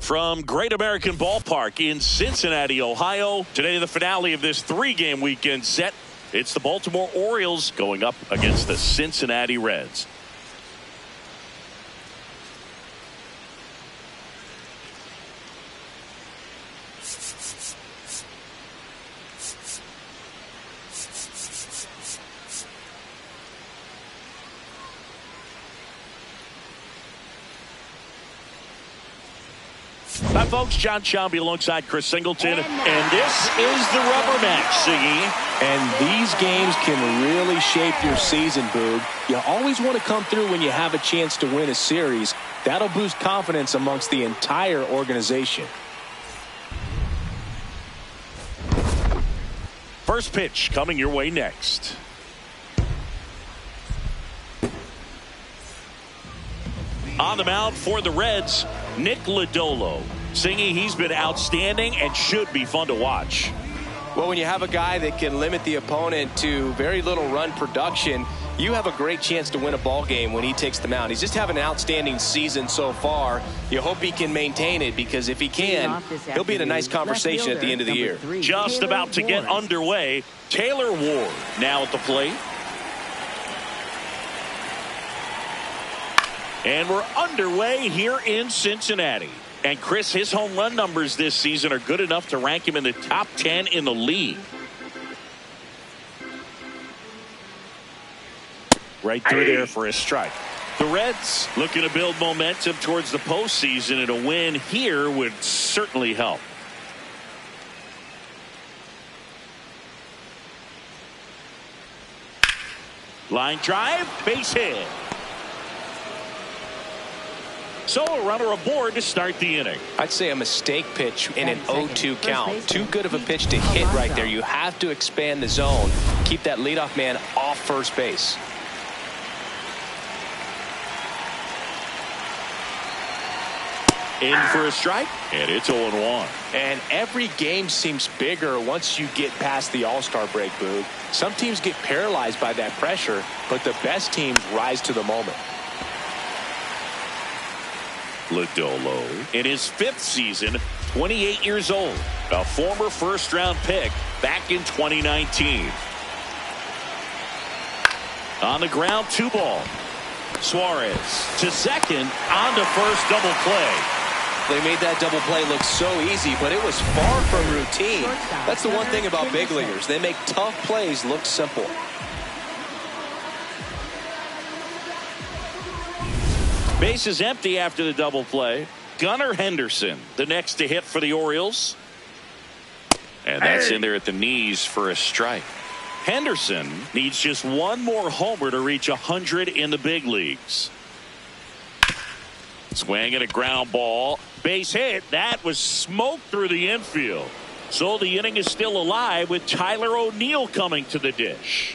From Great American Ballpark in Cincinnati, Ohio, today the finale of this three-game weekend set. It's the Baltimore Orioles going up against the Cincinnati Reds. Hi, folks. John Sciambi alongside Chris Singleton. And this is the rubber match, Siggy. And these games can really shape your season, Boog. You always want to come through when you have a chance to win a series. That'll boost confidence amongst the entire organization. First pitch coming your way next. On the mound for the Reds, Nick Lodolo. Singy, he's been outstanding and should be fun to watch. Well, when you have a guy that can limit the opponent to very little run production, you have a great chance to win a ball game when he takes the mound. He's just having an outstanding season so far. You hope he can maintain it, because if he can, he'll be in a nice conversation at the end of the year. Just about to get underway. Taylor Ward now at the plate. And we're underway here in Cincinnati. And Chris, his home run numbers this season are good enough to rank him in the top 10 in the league. Right through there for a strike. The Reds looking to build momentum towards the postseason, and a win here would certainly help. Line drive, base hit. So a runner aboard to start the inning. I'd say a mistake pitch in an 0-2 count. Too good of a pitch to hit right there. You have to expand the zone. Keep that leadoff man off first base. In for a strike, and it's 0-1. And every game seems bigger once you get past the All-Star break, Boog. Some teams get paralyzed by that pressure, but the best teams rise to the moment. Lodolo in his fifth season, 28 years old, a former first-round pick back in 2019. On the ground, 2 ball. Suarez to second, on to first, double play. They made that double play look so easy, but it was far from routine. That's the one thing about big leaguers. They make tough plays look simple. Base is empty after the double play. Gunnar Henderson, the next to hit for the Orioles. And that's in there at the knees for a strike. Henderson needs just one more homer to reach 100 in the big leagues. Swing and a ground ball. Base hit. That was smoked through the infield. So the inning is still alive with Tyler O'Neill coming to the dish.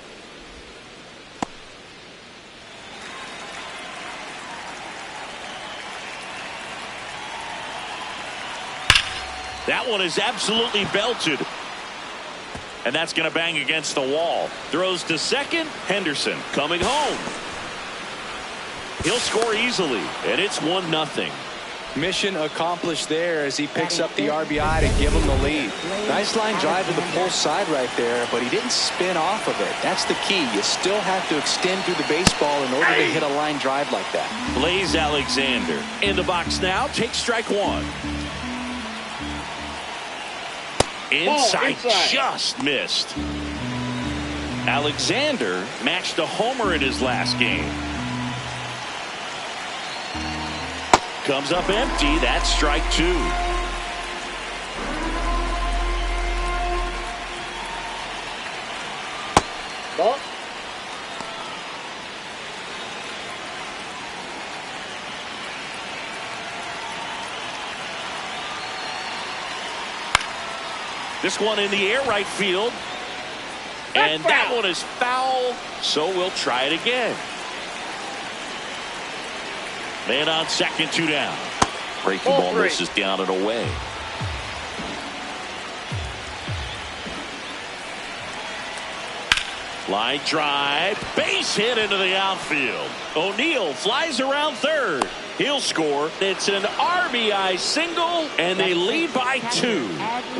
That one is absolutely belted. And that's going to bang against the wall. Throws to second. Henderson coming home. He'll score easily, and it's 1-0. Mission accomplished there as he picks up the RBI to give him the lead. Nice line drive to the pull side right there, but he didn't spin off of it. That's the key. You still have to extend through the baseball in order to hit a line drive like that. Blaze Alexander in the box now. Takes strike 1. Inside, just missed. Alexander matched a homer in his last game. Comes up empty. That's strike 2. Ball. This one in the air right field. And that one is foul, so we'll try it again. Man on second, 2 down. Breaking ball misses down and away. Line drive, base hit into the outfield. O'Neill flies around third. He'll score. It's an RBI single, and they lead by 2.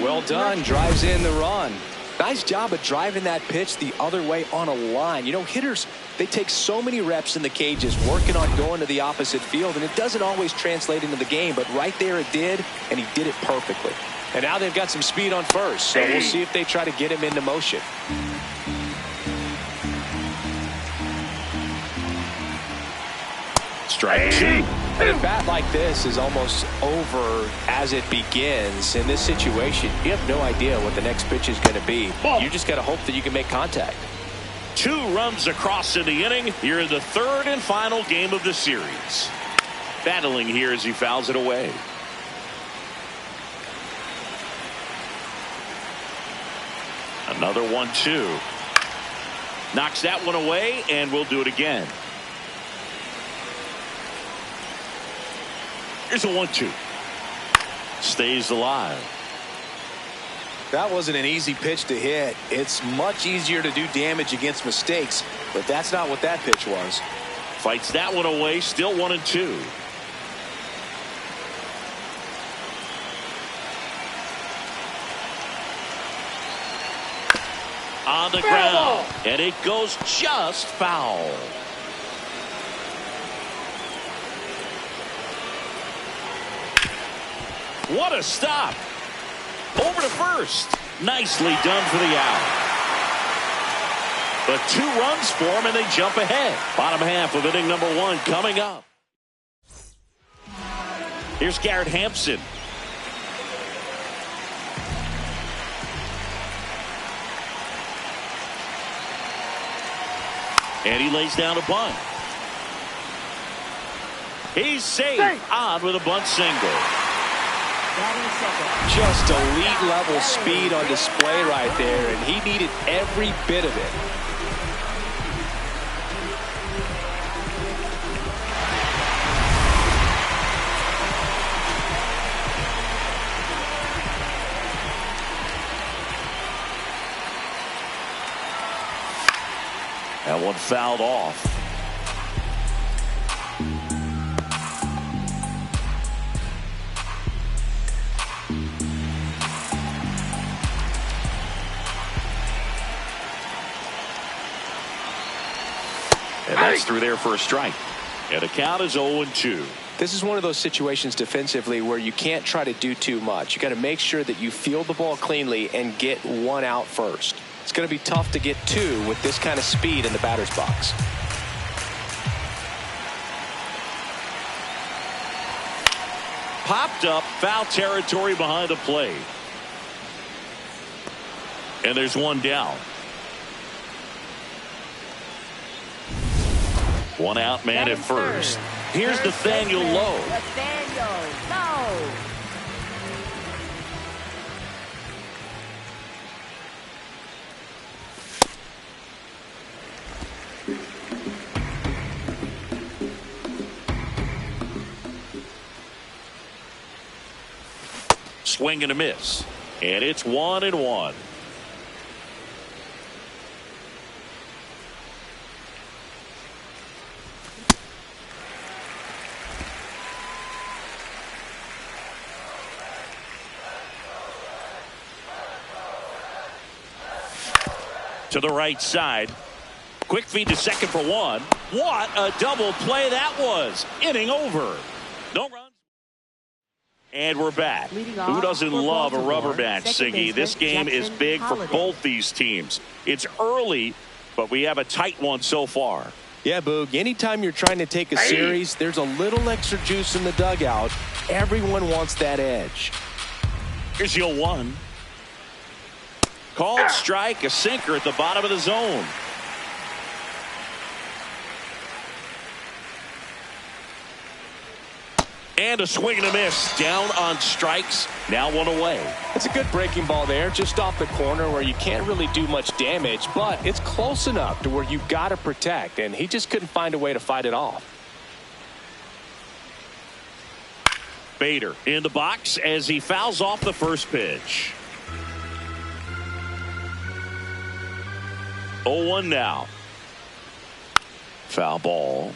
Well done. Drives in the run. Nice job of driving that pitch the other way on a line. You know, hitters, they take so many reps in the cages working on going to the opposite field, and it doesn't always translate into the game, but right there it did, and he did it perfectly. And now they've got some speed on first, so we'll see if they try to get him into motion. Strike 2. And a bat like this is almost over as it begins. In this situation, you have no idea what the next pitch is going to be. You just got to hope that you can make contact. 2 runs across in the inning. Here in the 3rd and final game of the series. Battling here as he fouls it away. Another 1-2. Knocks that one away, and we'll do it again. Here's a 1-2. Stays alive. That wasn't an easy pitch to hit. It's much easier to do damage against mistakes, but that's not what that pitch was. Fights that one away. Still 1-2. On the ground, and it goes just foul. What a stop. Over to first. Nicely done for the out. But 2 runs for him, and they jump ahead. Bottom half of inning number 1 coming up. Here's Garrett Hampson. And he lays down a bunt. He's safe. On with a bunt single. Just elite level speed on display right there, and he needed every bit of it. That one fouled off. And that's through there for a strike. And the count is 0-2. This is one of those situations defensively where you can't try to do too much. You got to make sure that you field the ball cleanly and get 1 out first. It's going to be tough to get 2 with this kind of speed in the batter's box. Popped up, foul territory behind the plate. And there's 1 down. 1 out man at first. Here's Nathaniel Lowe. Swing and a miss. And it's 1-1. To the right side. Quick feed to second for 1. What a double play that was. Inning over. No runs. And we're back. Who doesn't love a rubber match, Siggy? This game is big for both these teams. It's early, but we have a tight one so far. Yeah, Boog, anytime you're trying to take a series, there's a little extra juice in the dugout. Everyone wants that edge. Here's your 1. Called strike, a sinker at the bottom of the zone. And a swing and a miss. Down on strikes. Now 1 away. It's a good breaking ball there, just off the corner where you can't really do much damage, but it's close enough to where you've got to protect, and he just couldn't find a way to fight it off. Bader in the box as he fouls off the first pitch. 0-1 now. Foul ball.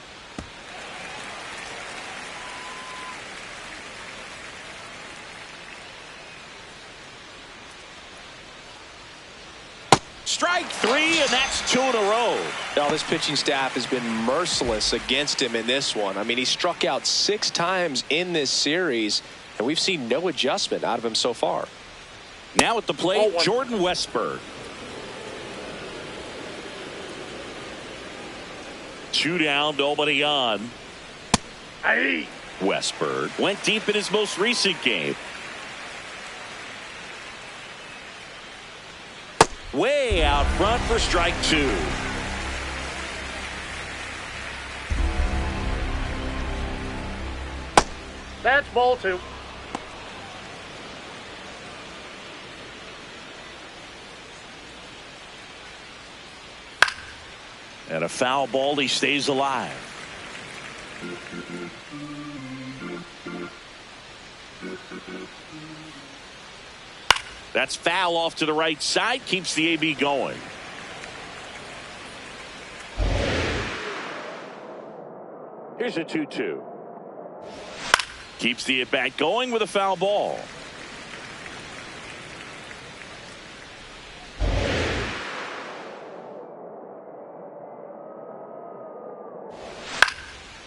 Strike three, and that's 2 in a row. Now, this pitching staff has been merciless against him in this one. I mean, he struck out 6 times in this series, and we've seen no adjustment out of him so far. Now at the plate, Jordan Westberg. 2 down, nobody on. Westberg went deep in his most recent game. Way out front for strike 2. That's ball 2. And a foul ball, he stays alive. That's foul off to the right side, keeps the AB going. Here's a 2-2. Keeps the at-bat going with a foul ball.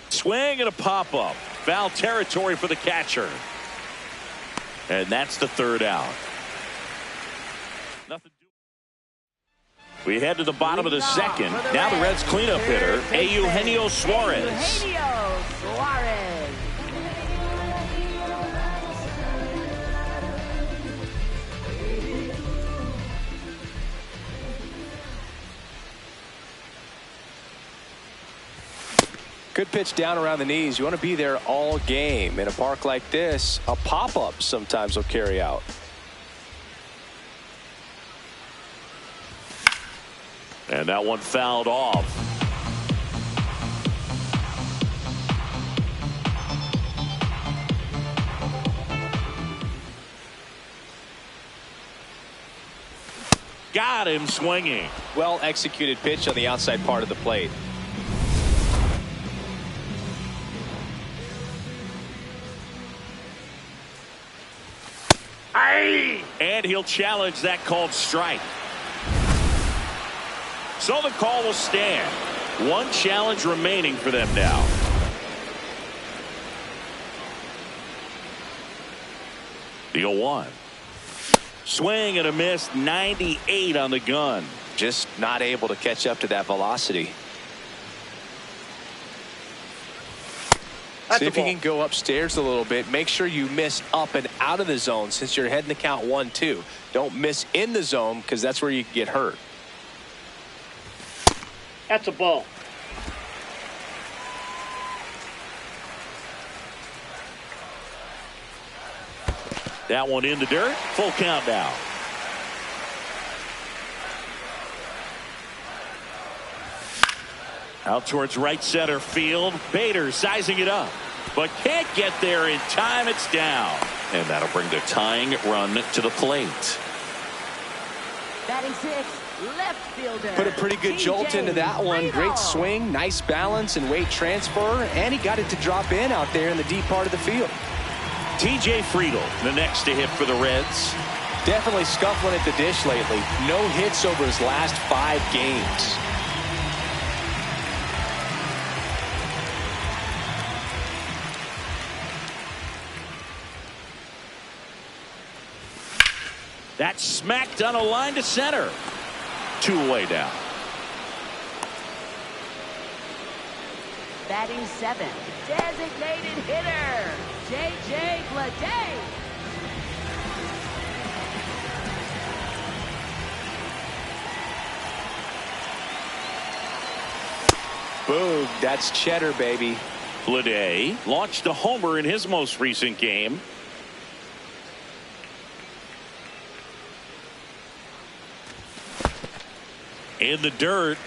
Swing and a pop-up. Foul territory for the catcher. And that's the 3rd out. Nothing. We head to the bottom of the 2nd. Now the Reds cleanup hitter, Eugenio Suarez. Good pitch down around the knees. You want to be there all game. In a park like this, a pop-up sometimes will carry out. And that one fouled off. Got him swinging. Well executed pitch on the outside part of the plate. And he'll challenge that called strike. So the call will stand. 1 challenge remaining for them now. The 0-1. Swing and a miss, 98 on the gun. Just not able to catch up to that velocity. See if you can go upstairs a little bit. Make sure you miss up and out of the zone since you're heading to count 1-2. Don't miss in the zone because that's where you can get hurt. That's a ball. That one in the dirt. Full count now. Out towards right center field. Bader sizing it up, but can't get there in time. It's down. And that'll bring the tying run to the plate. Batting 6, left fielder. Put a pretty good jolt into that one. Great swing, nice balance and weight transfer, and he got it to drop in out there in the deep part of the field. TJ Friedl, the next to hit for the Reds. Definitely scuffling at the dish lately. No hits over his last 5 games. That's smacked on a line to center. 2 away now. Batting 7, designated hitter, J.J. Bleday. Boom, that's cheddar, baby. Bleday launched a homer in his most recent game. In the dirt.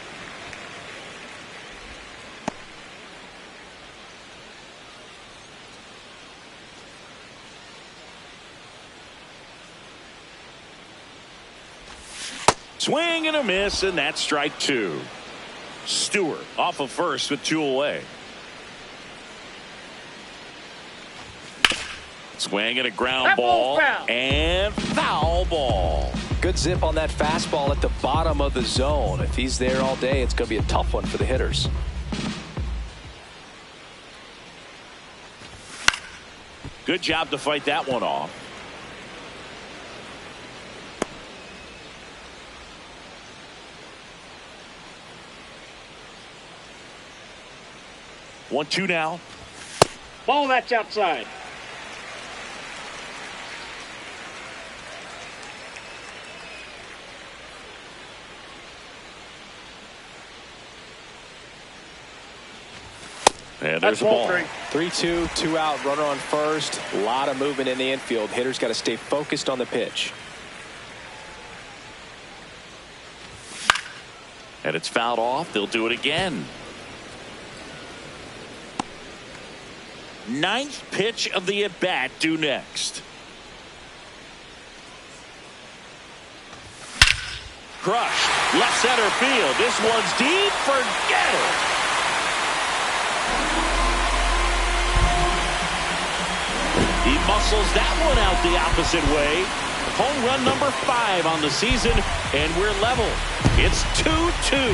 Swing and a miss, and that's strike two. Stewart off of first with 2 away. Swing and a ground ball and foul ball. Good zip on that fastball at the bottom of the zone. If he's there all day, it's going to be a tough one for the hitters. Good job to fight that one off. 1-2 now. Ball, that's outside. And there's a ball. 3-2, 2 out, runner on first. A lot of movement in the infield. Hitters got to stay focused on the pitch. And it's fouled off. They'll do it again. 9th pitch of the at-bat due next. Crushed. Left center field. This one's deep. Forget it. He muscles that one out the opposite way. Home run number 5 on the season, and we're level. It's 2-2.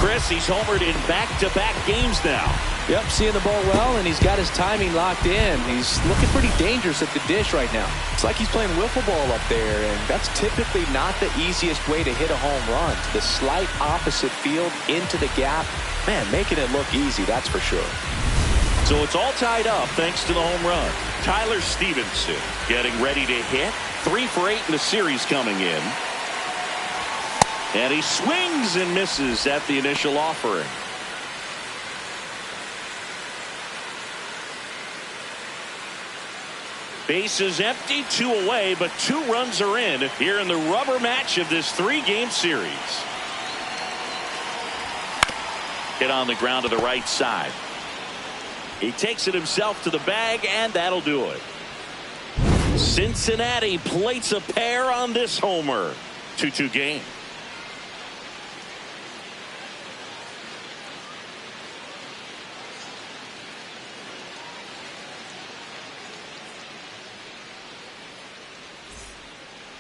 Chris, he's homered in back-to-back games now. Yep, seeing the ball well, and he's got his timing locked in. He's looking pretty dangerous at the dish right now. It's like he's playing wiffle ball up there, and that's typically not the easiest way to hit a home run. To the slight opposite field, into the gap. Man, making it look easy, that's for sure. So it's all tied up thanks to the home run. Tyler Stevenson getting ready to hit. 3 for 8 in the series coming in. And he swings and misses at the initial offering. Bases empty, 2 away, but 2 runs are in here in the rubber match of this 3-game series. Hit on the ground to the right side. He takes it himself to the bag, and that'll do it. Cincinnati plates a pair on this homer. 2-2 game.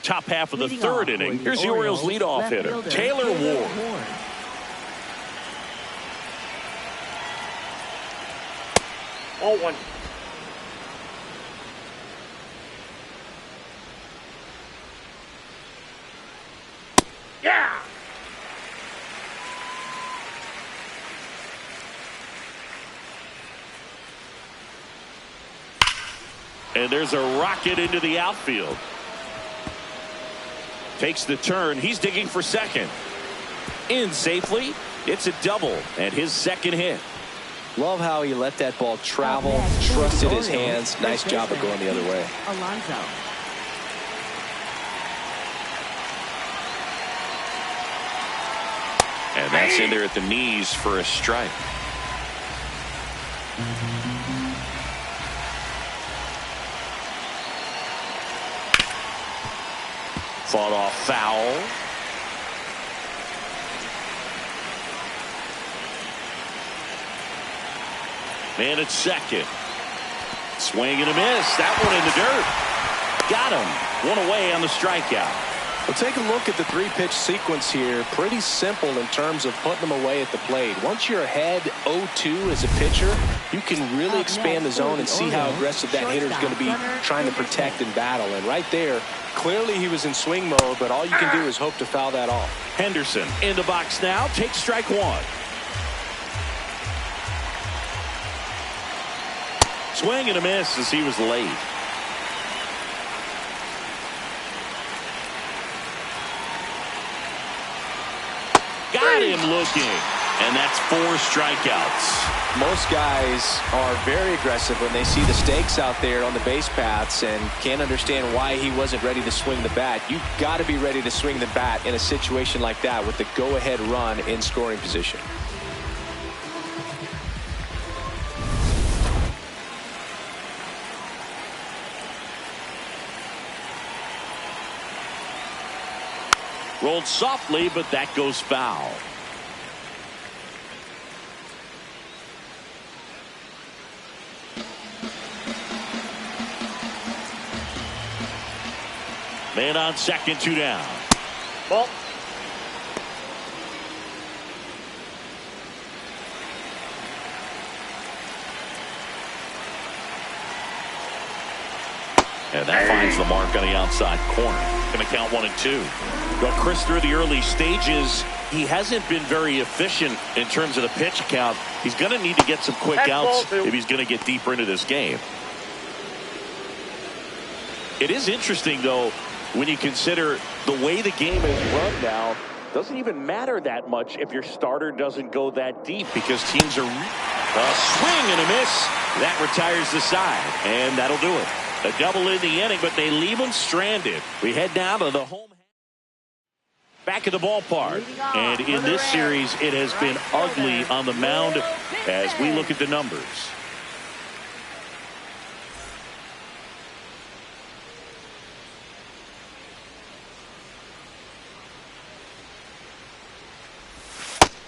Top half of the third inning. Here's the Orioles leadoff hitter, Taylor Ward. Oh, 1. Yeah. And there's a rocket into the outfield. Takes the turn. He's digging for second. In safely. It's a double and his second hit. Love how he let that ball travel, trusted his hands. Nice job of going the other way. Alonso. And that's in there at the knees for a strike. Fought off foul. Man at second. Swing and a miss. That one in the dirt. Got him. 1 away on the strikeout. Well, take a look at the 3-pitch sequence here. Pretty simple in terms of putting them away at the plate. Once you're ahead 0-2 as a pitcher, you can really expand the zone and see how aggressive that hitter is going to be trying to protect and battle. And right there, clearly he was in swing mode, but all you can do is hope to foul that off. Henderson in the box now. Takes strike 1. Swing and a miss as he was late. Got him looking. And that's 4 strikeouts. Most guys are very aggressive when they see the stakes out there on the base paths and can't understand why he wasn't ready to swing the bat. You've got to be ready to swing the bat in a situation like that with the go-ahead run in scoring position. Rolled softly, but that goes foul. Man on second, 2 down. Ball. And that finds the mark on the outside corner. Going to count 1 and 2. But Chris, through the early stages, he hasn't been very efficient in terms of the pitch count. He's going to need to get some quick outs if he's going to get deeper into this game. It is interesting, though, when you consider the way the game is run now. Doesn't even matter that much if your starter doesn't go that deep, because teams are a swing and a miss. That retires the side, and that'll do it. A double in the inning, but they leave him stranded. We head down to the home. Back at the ballpark. And in this series, it has been ugly on the mound as we look at the numbers.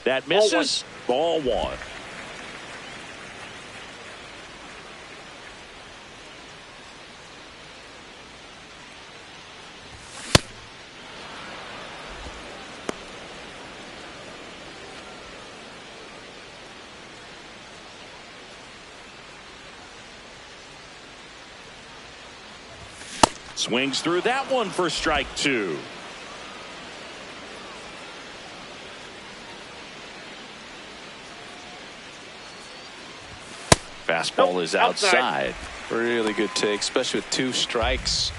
That misses. Ball 1. Swings through that one for strike 2. Fastball is outside. Really good take, especially with 2 strikes.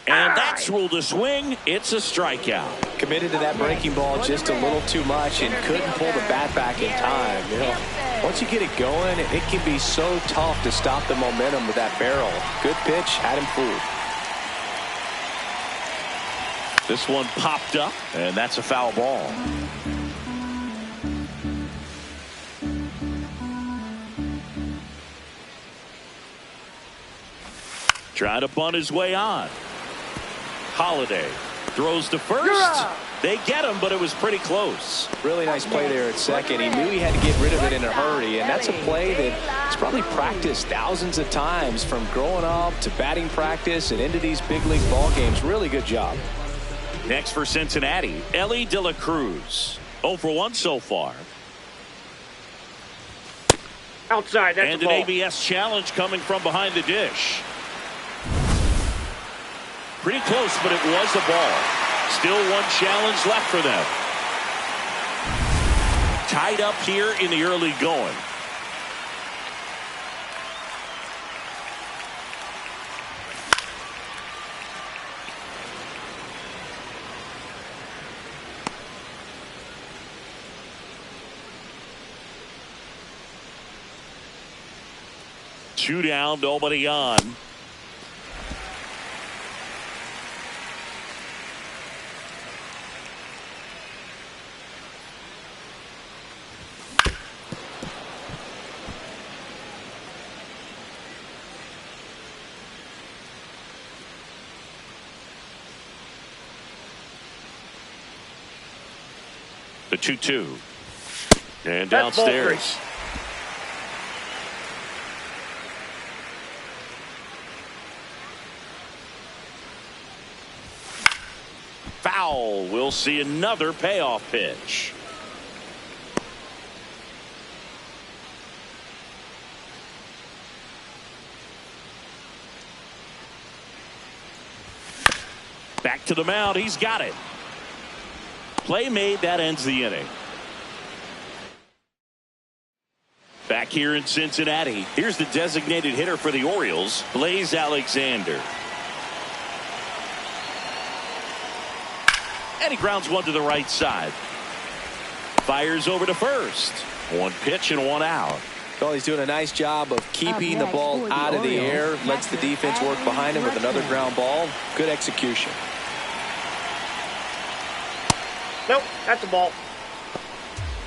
And that's ruled a swing. It's a strikeout. Committed to that breaking ball just a little too much and couldn't pull the bat back in time. You know, once you get it going, it can be so tough to stop the momentum with that barrel. Good pitch, had him fooled. This one popped up, and that's a foul ball. Trying to bunt his way on. Holiday throws to first. They get him, but it was pretty close. Really nice play there at second. He knew he had to get rid of it in a hurry, and that's a play that he's probably practiced thousands of times, from growing up to batting practice and into these big league ball games. Really good job. Next for Cincinnati, Elly de la Cruz. 0 for 1 so far. Outside, that's and a an ball. ABS challenge coming from behind the dish. Pretty close, but it was a ball. Still 1 challenge left for them. Tied up here in the early going. Two down, nobody on. The 2-2. And downstairs. Foul. We'll see another payoff pitch. Back to the mound. He's got it. Play made. That ends the inning. Back here in Cincinnati, here's the designated hitter for the Orioles, Blaze Alexander. And he grounds one to the right side. Fires over to first. 1 pitch and 1 out. Well, he's doing a nice job of keeping the ball out of the air. Lets the defense work behind him with another ground ball. Good execution. Nope, that's a ball.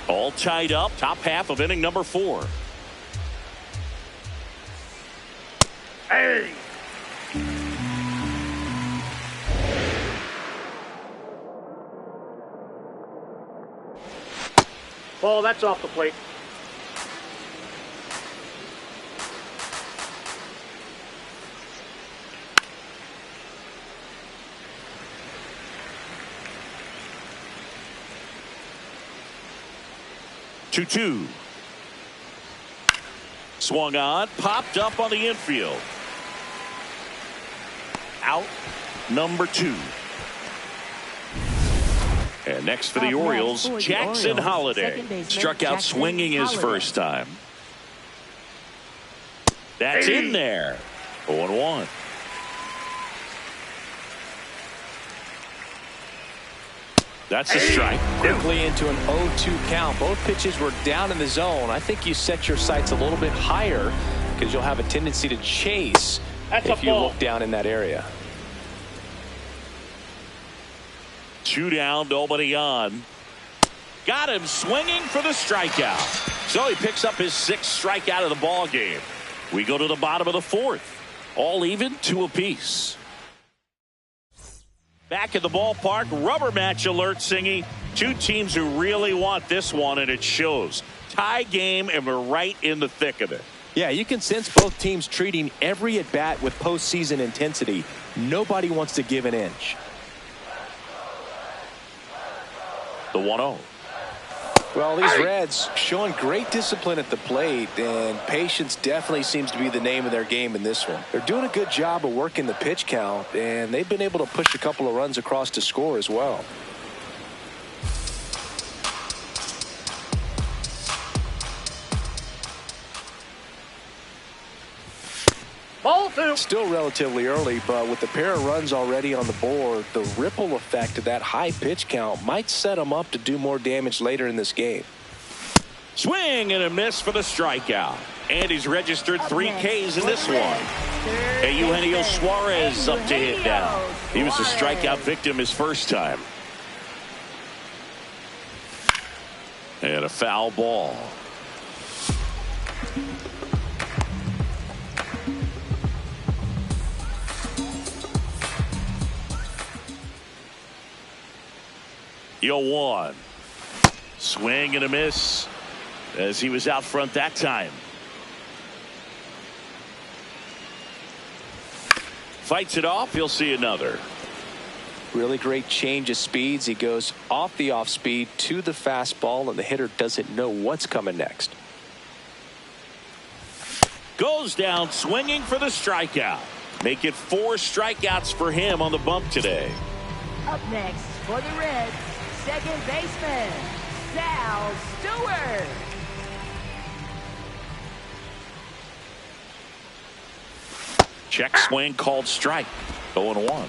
All tied up. Top half of inning number 4. Hey! Ball, that's off the plate. 2-2. Swung on, popped up on the infield. Out, number 2. And next for the Orioles, Jackson Holliday. Struck out swinging his first time. That's in there. 0-1. That's a strike. Quickly into an 0-2 count. Both pitches were down in the zone. I think you set your sights a little bit higher because you'll have a tendency to chase if you look down in that area. 2 down, nobody on. Got him swinging for the strikeout. So he picks up his 6th strikeout of the ball game. We go to the bottom of the 4th. All even, 2 apiece. Back at the ballpark, rubber match alert, Singy. 2 teams who really want this one, and it shows. Tie game, and we're right in the thick of it. Yeah, you can sense both teams treating every at-bat with postseason intensity. Nobody wants to give an inch. The 1-0. Well, these Reds showing great discipline at the plate, and patience definitely seems to be the name of their game in this one. They're doing a good job of working the pitch count, and they've been able to push a couple of runs across to score as well. Ball 2. Still relatively early, but with the pair of runs already on the board, the ripple effect of that high pitch count might set them up to do more damage later in this game. Swing and a miss for the strikeout. And he's registered 3 Ks in this one. Eugenio Suarez up to hit now. He was a strikeout victim his first time. And a foul ball. Yo, 1. Swing and a miss as he was out front that time. Fights it off. He'll see another. Really great change of speeds. He goes off the off speed to the fastball, and the hitter doesn't know what's coming next. Goes down swinging for the strikeout. Make it 4 strikeouts for him on the bump today. Up next for the Reds, second baseman, Sal Stewart. Check swing called strike. 0-1.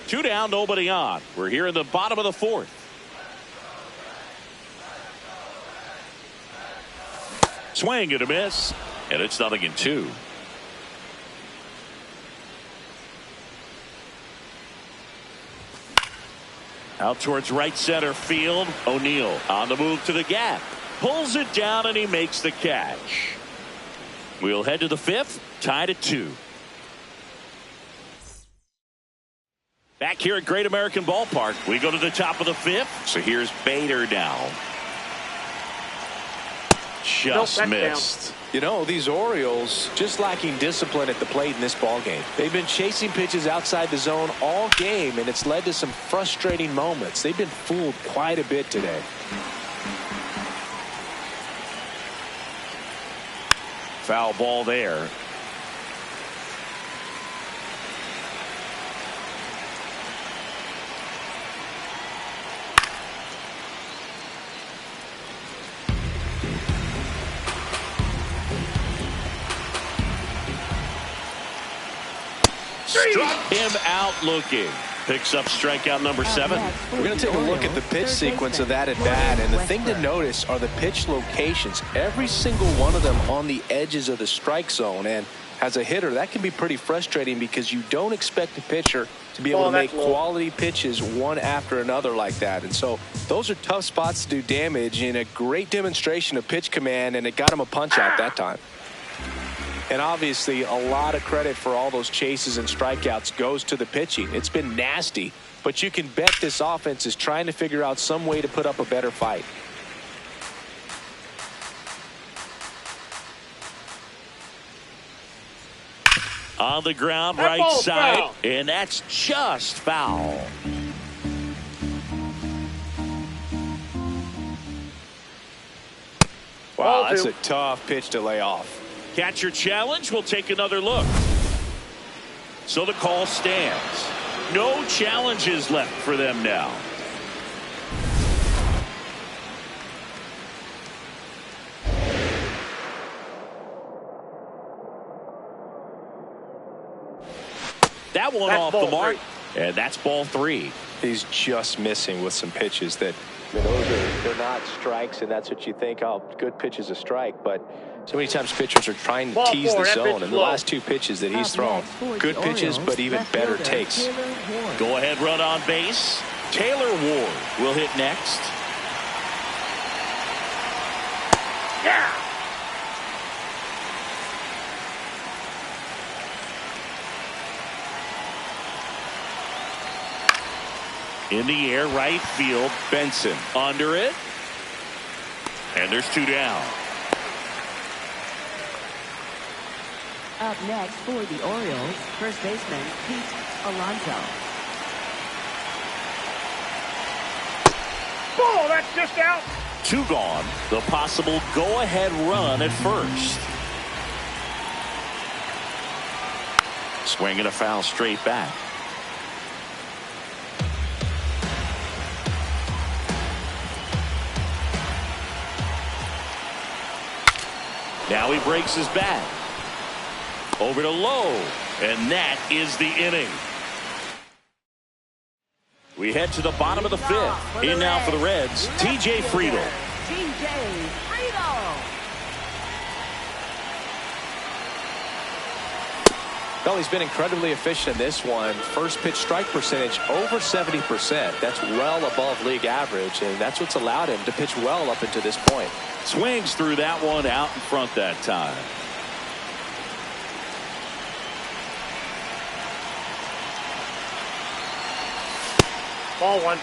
2 down, nobody on. We're here in the bottom of the 4th. Swing and a miss, and it's 0-2. Out towards right center field. O'Neill on the move to the gap. Pulls it down and he makes the catch. We'll head to the 5th, tied at 2. Back here at Great American Ballpark, we go to the top of the 5th. So here's Bader now. Just missed. You know, these Orioles just lacking discipline at the plate in this ball game. They've been chasing pitches outside the zone all game, and it's led to some frustrating moments. They've been fooled quite a bit today. Foul ball there. Struck him out looking. Picks up strikeout number 7. We're going to take a look at the pitch sequence of that at bat, and the thing to notice are the pitch locations. Every single one of them on the edges of the strike zone, and as a hitter, that can be pretty frustrating because you don't expect a pitcher to be able to make quality pitches one after another like that. And so those are tough spots to do damage, and a great demonstration of pitch command, and it got him a punch out that time. And obviously, a lot of credit for all those chases and strikeouts goes to the pitching. It's been nasty, but you can bet this offense is trying to figure out some way to put up a better fight. On the ground, That right ball's side, foul. and that's just foul. Wow, Ball that's two. a tough pitch to lay off. Catcher challenge. We'll take another look. So the call stands. No challenges left for them now. That one That's off ball the mark, and that's ball 3. He's just missing with some pitches that, they're not strikes, and that's what you think. Oh, good pitch is a strike, but so many times pitchers are trying to Ball tease four, the that pitch zone, and the low. last 2 pitches that he's Up thrown, next for the good pitches, Orioles, but even left better fielder takes. Taylor Ward. Go ahead, run on base. Taylor Ward will hit next. Yeah. In the air, right field. Benson under it. And there's 2 down. Up next for the Orioles, first baseman Pete Alonso. Ball, that's just out. 2 gone. The possible go-ahead run at first. Swing and a foul straight back. Now he breaks his bat. Over to Lowe, and that is the inning. We head to the bottom of the 5th. In now for the Reds, TJ Friedel. TJ Friedel. Well, he's been incredibly efficient in this one. First pitch strike percentage over 70%. That's well above league average, and that's what's allowed him to pitch well up until this point. Swings through that one out in front that time. Ball 1.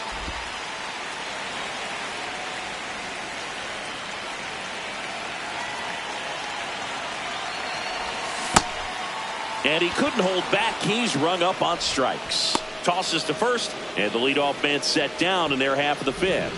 And he couldn't hold back. He's rung up on strikes. Tosses to first, and the leadoff man set down in their half of the 5th.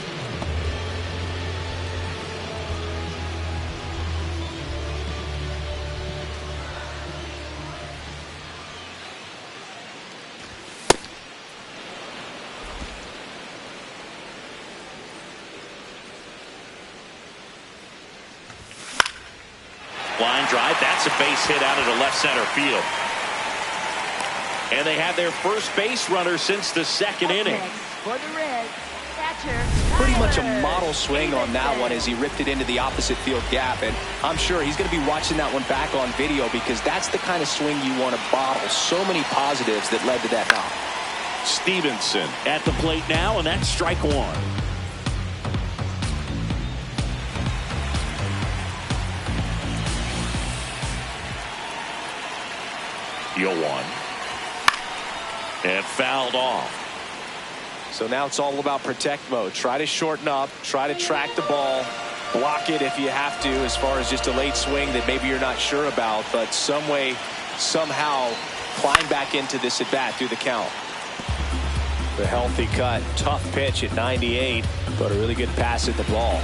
Line drive. That's a base hit out into left center field. And they have their first base runner since the 2nd inning. Next for the Reds, catcher Pretty much a Tyler model swing on that one as he ripped it into the opposite field gap, and I'm sure he's going to be watching that one back on video because that's the kind of swing you want to bottle. So many positives that led to that knock. Stevenson at the plate now, and that's strike 1. 0-1. And fouled off. So now it's all about protect mode. Try to shorten up, try to track the ball, block it if you have to, as far as just a late swing that maybe you're not sure about, but some way, somehow climb back into this at bat through the count. The healthy cut, tough pitch at 98, but a really good pass at the ball.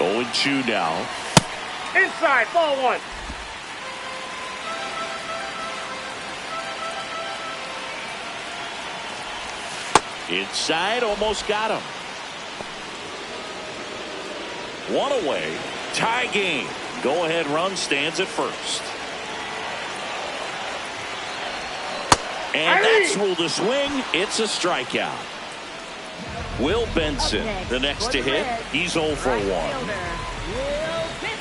Oh, and 2 now. Inside, ball 1. Inside, almost got him. 1 away. Tie game. Go-ahead run stands at first. And that's ruled a swing. It's a strikeout. Will Benson, the next to hit. He's 0 for 1. Will Benson.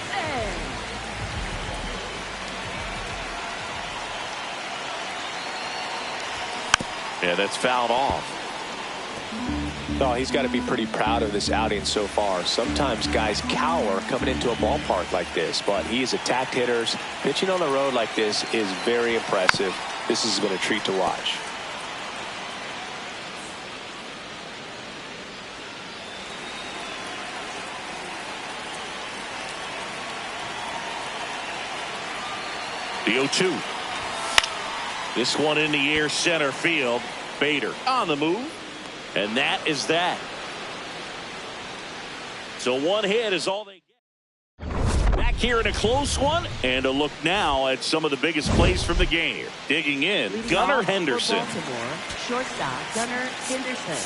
Yeah, that's fouled off. Oh, he's got to be pretty proud of this outing so far. Sometimes guys cower coming into a ballpark like this, but he has attacked hitters. Pitching on the road like this is very impressive. This has been a treat to watch. The 0-2. This one in the air, center field. Bader on the move. And that is that. So one hit is all they get. Back here in a close one. And a look now at some of the biggest plays from the game. Digging in, Gunnar Henderson. Baltimore, shortstop Gunnar Henderson.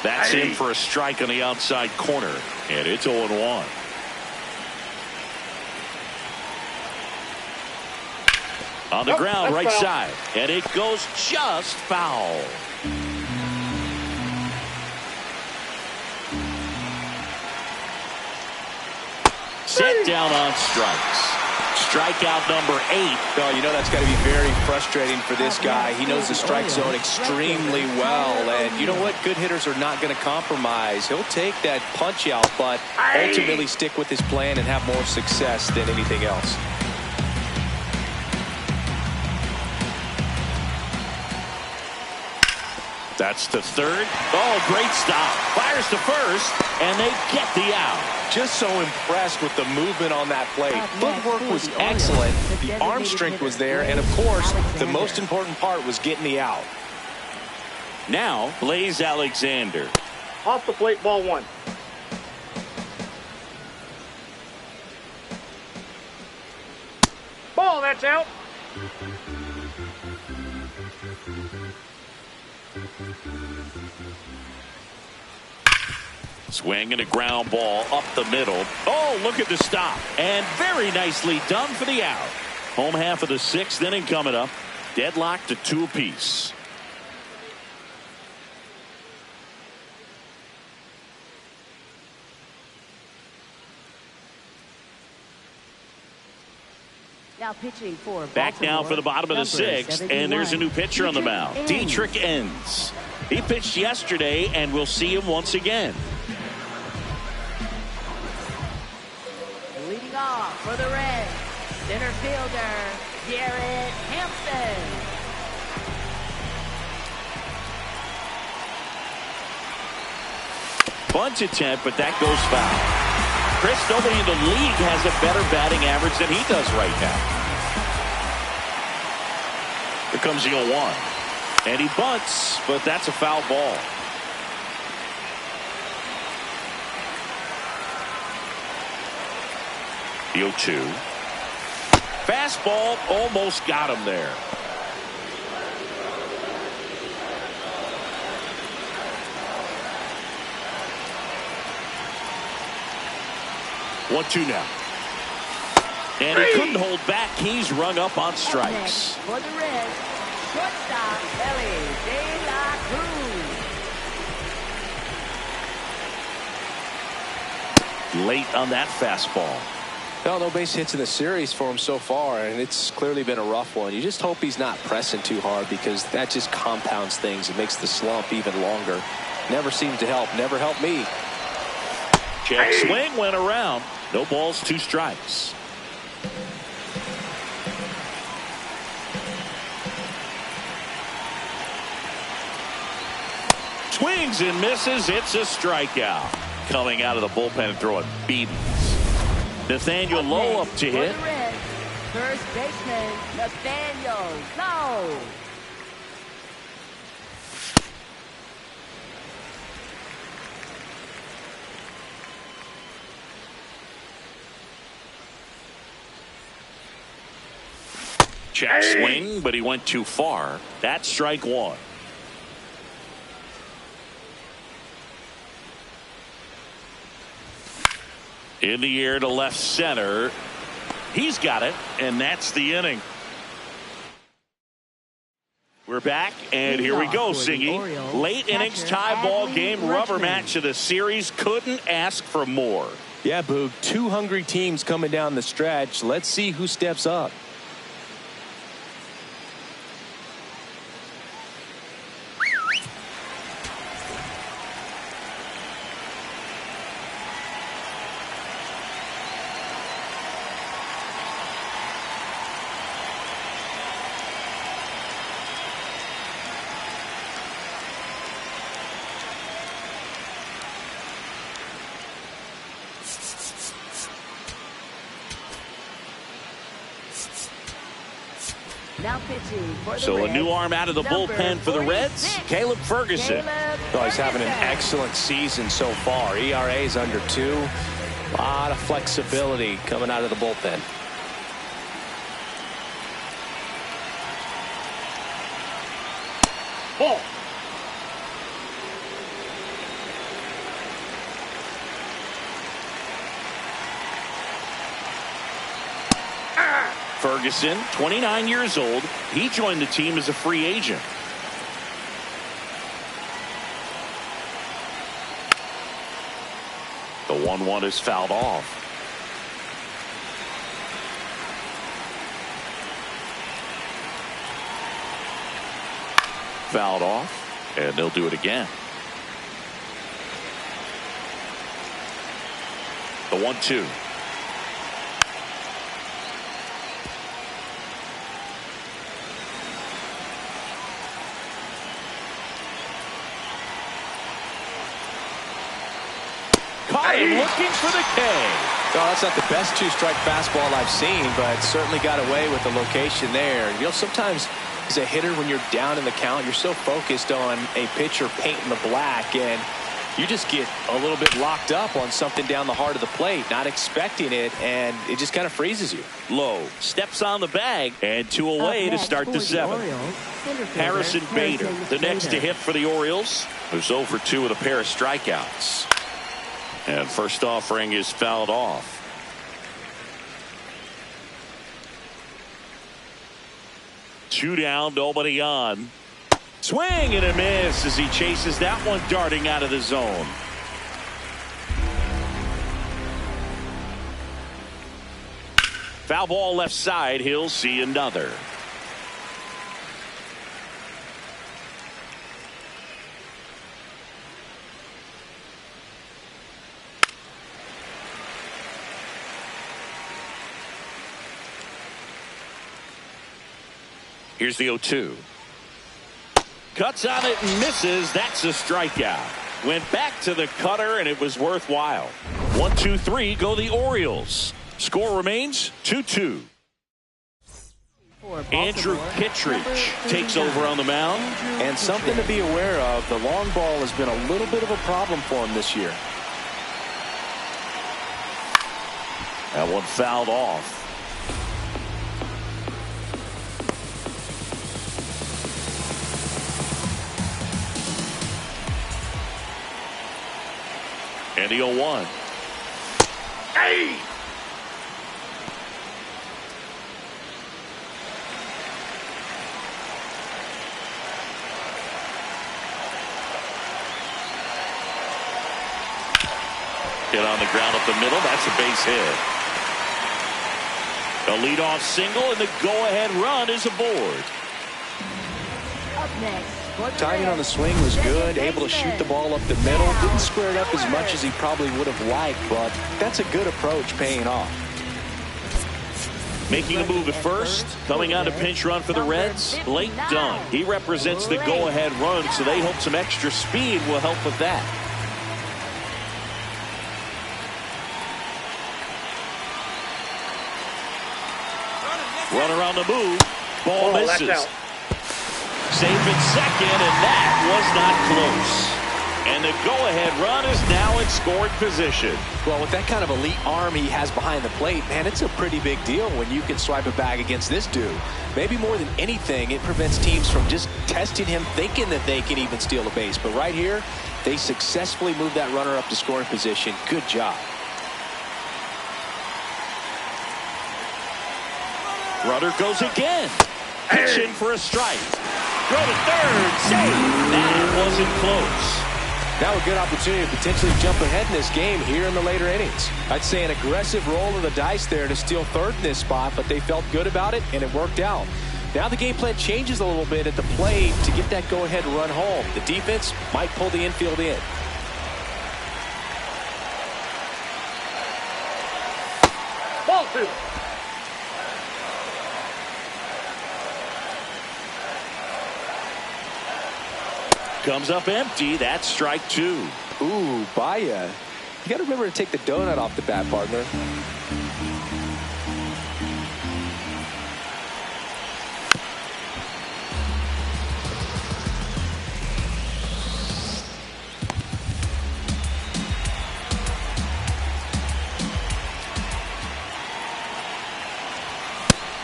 That's in for a strike on the outside corner. And it's 0-1. On the ground, right foul. side. And it goes just foul. Set down on strikes. Strikeout number 8. Oh, you know that's got to be very frustrating for this guy. He knows the strike zone extremely well. And you know what? Good hitters are not going to compromise. He'll take that punch out, but ultimately stick with his plan and have more success than anything else. That's to third. Oh, great stop. Fires to first, and they get the out. Just so impressed with the movement on that play. Footwork was excellent. The arm strength was there. And, of course, the most important part was getting the out. Now, Blaze Alexander. Off the plate, ball 1. Ball, that's out. Swing and a ground ball up the middle. Oh, look at the stop. And very nicely done for the out. Home half of the 6th inning coming up. Deadlocked at 2 apiece. Now pitching for Back now for the bottom of the 6th, and there's a new pitcher on the mound. Dietrich Enns. He pitched yesterday, and we'll see him once again. Leading off for the Reds, center fielder Garrett Hampson. Bunt attempt, but that goes foul. Chris, nobody in the league has a better batting average than he does right now. Here comes the 0-1. And he bunts, but that's a foul ball. The 0-2. Fastball almost got him there. One-two now. And he couldn't hold back. He's rung up on strikes. For the Reds, shortstop Elly De La Cruz. Late on that fastball. Well, no base hits in the series for him so far, and it's clearly been a rough one. You just hope he's not pressing too hard, because that just compounds things. It makes the slump even longer. Never seems to help. Never helped me. Check swing went around. No balls, 2 strikes. Swings and misses. It's a strikeout. Coming out of the bullpen and throwing beatings. Nathaniel Lowe up to hit. First baseman Nathaniel Lowe. Check swing, but he went too far. That's strike 1. In the air to left center. He's got it, and that's the inning. We're back, and here we go, Siggy. Late innings tie ball game, rubber match of the series. Couldn't ask for more. Yeah, Boog, two hungry teams coming down the stretch. Let's see who steps up. Now pitching for the So Reds, a new arm out of the bullpen for the Reds, Caleb Ferguson. Oh, he's having an excellent season so far. ERA is under 2. A lot of flexibility coming out of the bullpen. Ball. Ferguson, 29 years old. He joined the team as a free agent. The 1-1 is fouled off. Fouled off, and they'll do it again. The 1-2. Caught him looking for the K. Oh, that's not the best two-strike fastball I've seen, but certainly got away with the location there. You know, sometimes as a hitter, when you're down in the count, you're so focused on a pitcher painting the black, and you just get a little bit locked up on something down the heart of the plate, not expecting it, and it just kind of freezes you. Low steps on the bag, and 2 away to start the 7th. Harrison Bader, the next to hit for the Orioles, who's 0 for 2 with a pair of strikeouts. And first offering is fouled off. Two down, nobody on. Swing and a miss as he chases that one darting out of the zone. Foul ball left side. He'll see another. Here's the 0-2. Cuts on it and misses. That's a strikeout. Went back to the cutter, and it was worthwhile. 1-2-3 go the Orioles. Score remains 2-2. Andrew Kittredge takes over on the mound. And something to be aware of, the long ball has been a little bit of a problem for him this year. That one fouled off. And the 0-1. Hey! Hit on the ground up the middle. That's a base hit. A leadoff single, and the go-ahead run is aboard. Up next. Timing on the swing was good, able to shoot the ball up the middle. Didn't square it up as much as he probably would have liked, but that's a good approach paying off. Making a move at first, coming on a pinch run for the Reds, Blake Dunn. He represents the go-ahead run, so they hope some extra speed will help with that. Runner on the move, ball misses. Safe at second, and that was not close. And the go-ahead run is now in scoring position. Well, with that kind of elite arm he has behind the plate, man, it's a pretty big deal when you can swipe a bag against this dude. Maybe more than anything, it prevents teams from just testing him, thinking that they can even steal a base. But right here, they successfully moved that runner up to scoring position. Good job. Runner goes again. Pitch in for a strike. throw to third. Save. That wasn't close. Now a good opportunity to potentially jump ahead in this game here in the later innings. I'd say an aggressive roll of the dice there to steal third in this spot, but they felt good about it, and it worked out. Now the game plan changes a little bit at the plate to get that go-ahead run home. The defense might pull the infield in. Ball two. Comes up empty. That's strike two. Ooh, Baya. You got to remember to take the donut off the bat, partner.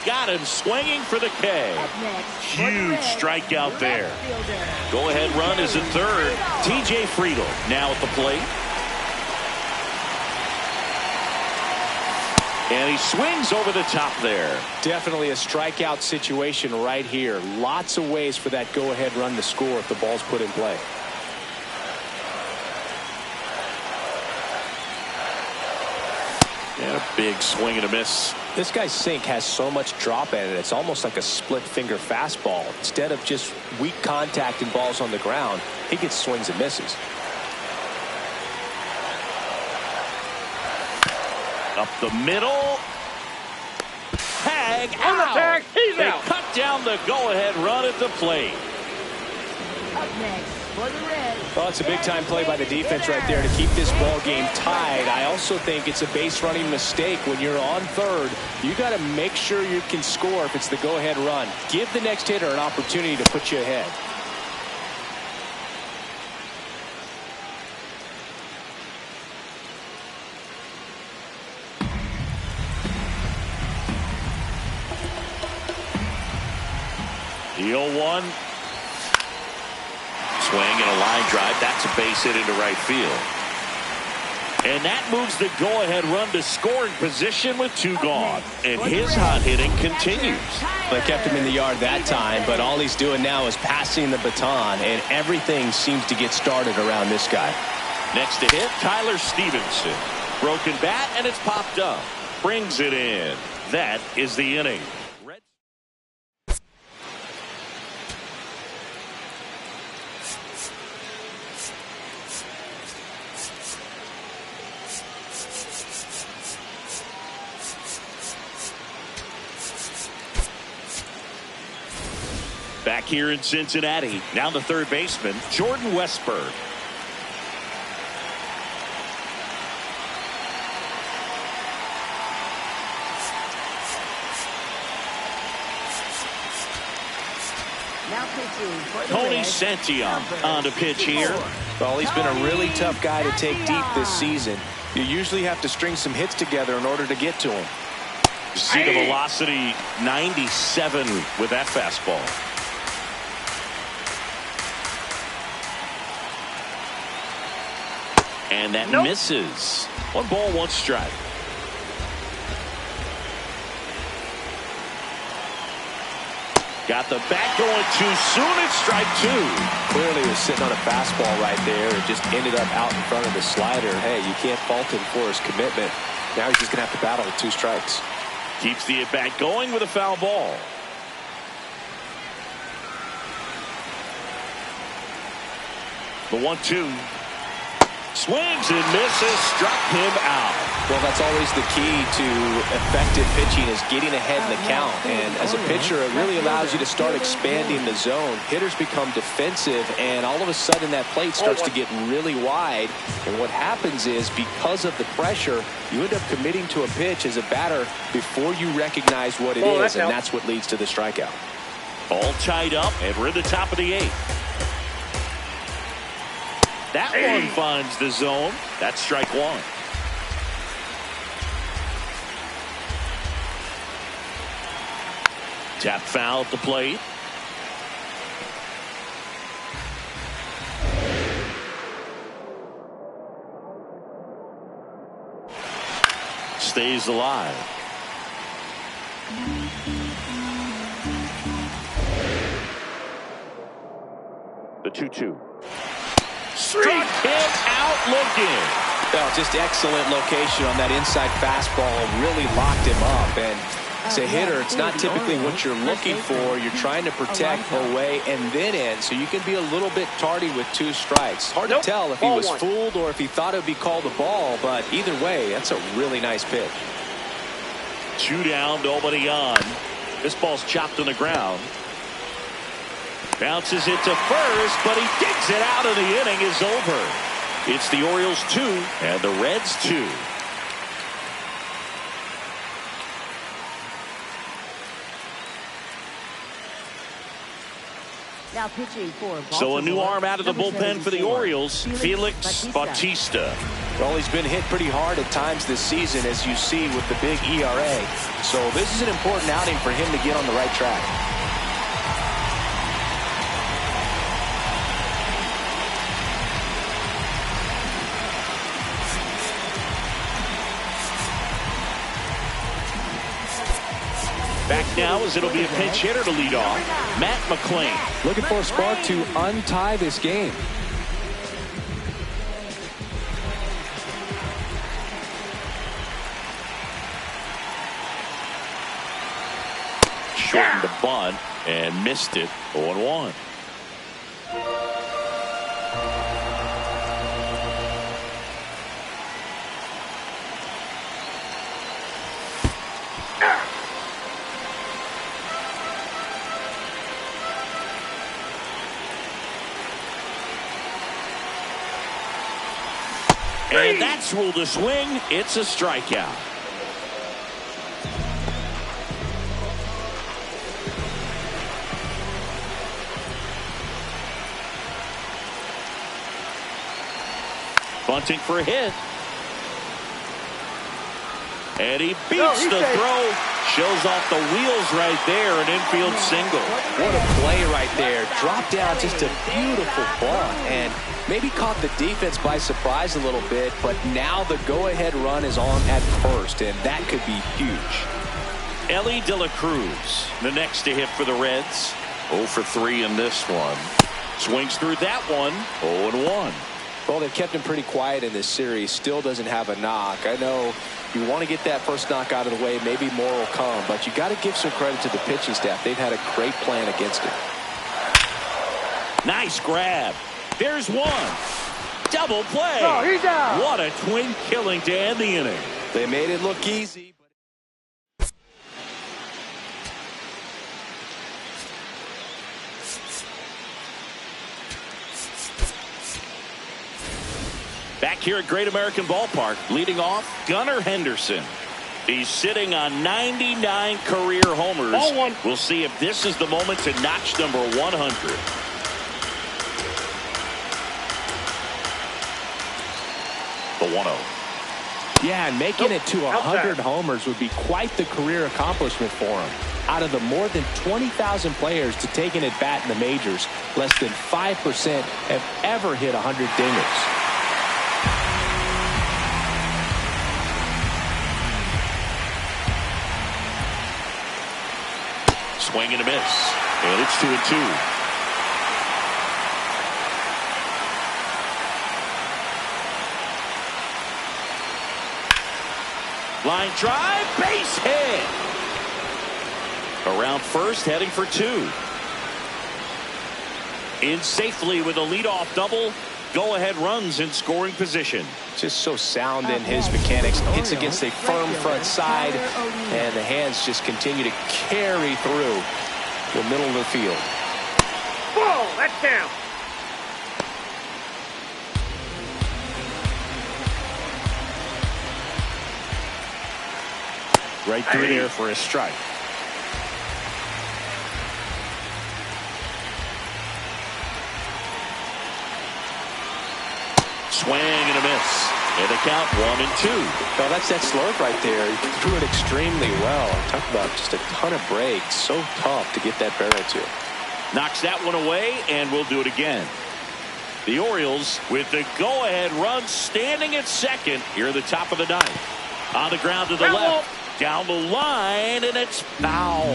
Got him swinging for the K. Huge strikeout there. Go-ahead run is at third. T.J. Friedel now at the plate. And he swings over the top there. Definitely a strikeout situation right here. Lots of ways for that go-ahead run to score if the ball's put in play. And a big swing and a miss. This guy's sink has so much drop at it. It's almost like a split finger fastball. Instead of just weak contact and balls on the ground, he gets swings and misses. Up the middle. Tag On the out. tag, he's They out. cut down the go-ahead run at the plate. Up next for the Reds. Well, it's a big-time play by the defense right there to keep this ball game tied. I also think it's a base-running mistake. When you're on third, you got to make sure you can score if it's the go-ahead run. Give the next hitter an opportunity to put you ahead. The 0-1. Swing and a line drive. That's a base hit into right field. And that moves the go-ahead run to scoring position with two gone. And his hot hitting continues. They kept him in the yard that time, but all he's doing now is passing the baton, and everything seems to get started around this guy. Next to hit, Tyler Stevenson. Broken bat, and it's popped up. Brings it in. That is the inning. Back here in Cincinnati, now the third baseman, Jordan Westburg. Now pitching for the Tony Reds, Santillan on to pitch here. Well, he's been a really tough guy to take deep this season. You usually have to string some hits together in order to get to him. See the velocity 97 with that fastball. And that misses. 1 ball, 1 strike. Got the bat going too soon. It's strike 2. Clearly he was sitting on a fastball right there and just ended up out in front of the slider. Hey, you can't fault him for his commitment. Now he's just going to have to battle with 2 strikes. Keeps the at-bat going with a foul ball. The 1-2. Swings and misses. Struck him out. Well, that's always the key to effective pitching, is getting ahead in the count. And as a pitcher, it really allows you to start expanding the zone. Hitters become defensive, and all of a sudden that plate starts to get really wide. And what happens is, because of the pressure, you end up committing to a pitch as a batter before you recognize what it is, and that's what leads to the strikeout. All tied up, and we're in the top of the 8th. That one finds the zone. That's strike 1. Tap foul at the plate. Stays alive. The 2-2. Struck him out looking. Well, just excellent location on that inside fastball. Really locked him up. And as a hitter, it's not typically what you're looking for. You're trying to protect away and then in, so you can be a little bit tardy with 2 strikes. Hard to tell if he was fooled or if he thought it would be called a ball, but either way, that's a really nice pitch. 2 down, nobody on. This ball's chopped on the ground. Bounces it to first, but he digs it out, and the inning is over. It's the Orioles 2 and the Reds 2. Now pitching for So a new Baltimore, arm out of the number bullpen for the 74, Orioles, Felix Bautista. Well, he's been hit pretty hard at times this season, as you see with the big ERA. So this is an important outing for him to get on the right track. Back now as it'll be a pinch hitter to lead off, Matt McClain. Looking for a spark to untie this game. Shortened the bunt and missed it. 0-1. And that's ruled a swing. It's a strikeout. Bunting for a hit. And he beats the throw. Shows off the wheels right there. An infield single. What a play right there. Dropped down, just a beautiful bunt. And maybe caught the defense by surprise a little bit. But now the go-ahead run is on at first. And that could be huge. Elly De La Cruz, the next to hit for the Reds. 0 for 3 in this one. Swings through that one. 0-1. Well, they've kept him pretty quiet in this series. Still doesn't have a knock. I know you want to get that first knock out of the way. Maybe more will come. But you got to give some credit to the pitching staff. They've had a great plan against him. Nice grab. There's one. Double play. Oh, he's out. What a twin killing to end the inning. They made it look easy. Back here at Great American Ballpark, leading off, Gunnar Henderson. He's sitting on 99 career homers. Ball one. We'll see if this is the moment to notch number 100. The 1-0. Yeah, and making it to 100 homers would be quite the career accomplishment for him. Out of the more than 20,000 players to take an at-bat in the majors, less than 5% have ever hit 100 dingers. Swing and a miss. And it's 2-2. Line drive, base hit. Around first, heading for 2. In safely with a leadoff double. Go-ahead runs in scoring position. Just so sound in his mechanics. Hits against a firm front side, and the hands just continue to carry through the middle of the field. Ball, that's down. Right through there for a strike. Swing and a miss. And the count 1-2. Well, that's that slurve right there. He threw it extremely well. Talk about just a ton of breaks. So tough to get that barrel to. Knocks that one away, and we'll do it again. The Orioles with the go-ahead run standing at second here at the top of the ninth. On the ground to the left. Down the line, and it's foul.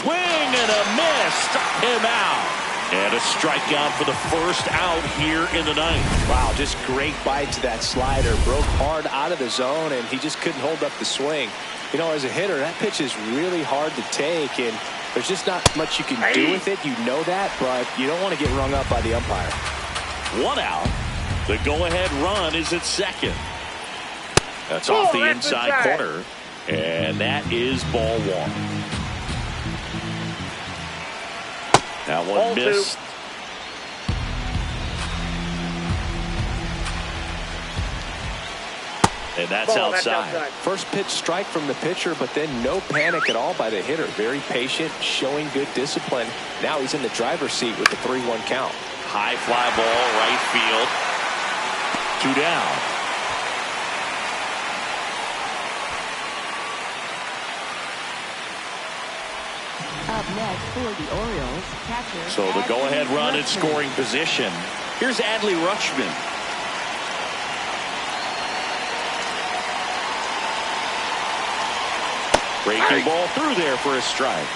Swing and a miss. Struck him out. And a strikeout for the first out here in the ninth. Wow, just great bite to that slider. Broke hard out of the zone, and he just couldn't hold up the swing. You know, as a hitter, that pitch is really hard to take, and there's just not much you can do with it. You know that, but you don't want to get rung up by the umpire. One out. The go-ahead run is at second. That's off the inside corner, and that is ball one. That one missed. And that's outside. First pitch strike from the pitcher, but then no panic at all by the hitter. Very patient, showing good discipline. Now he's in the driver's seat with the 3-1 count. High fly ball, right field. 2 down. Up next for the Orioles, catcher. So the go-ahead run in scoring position. Here's Adley Rutschman. Breaking ball through there for a strike.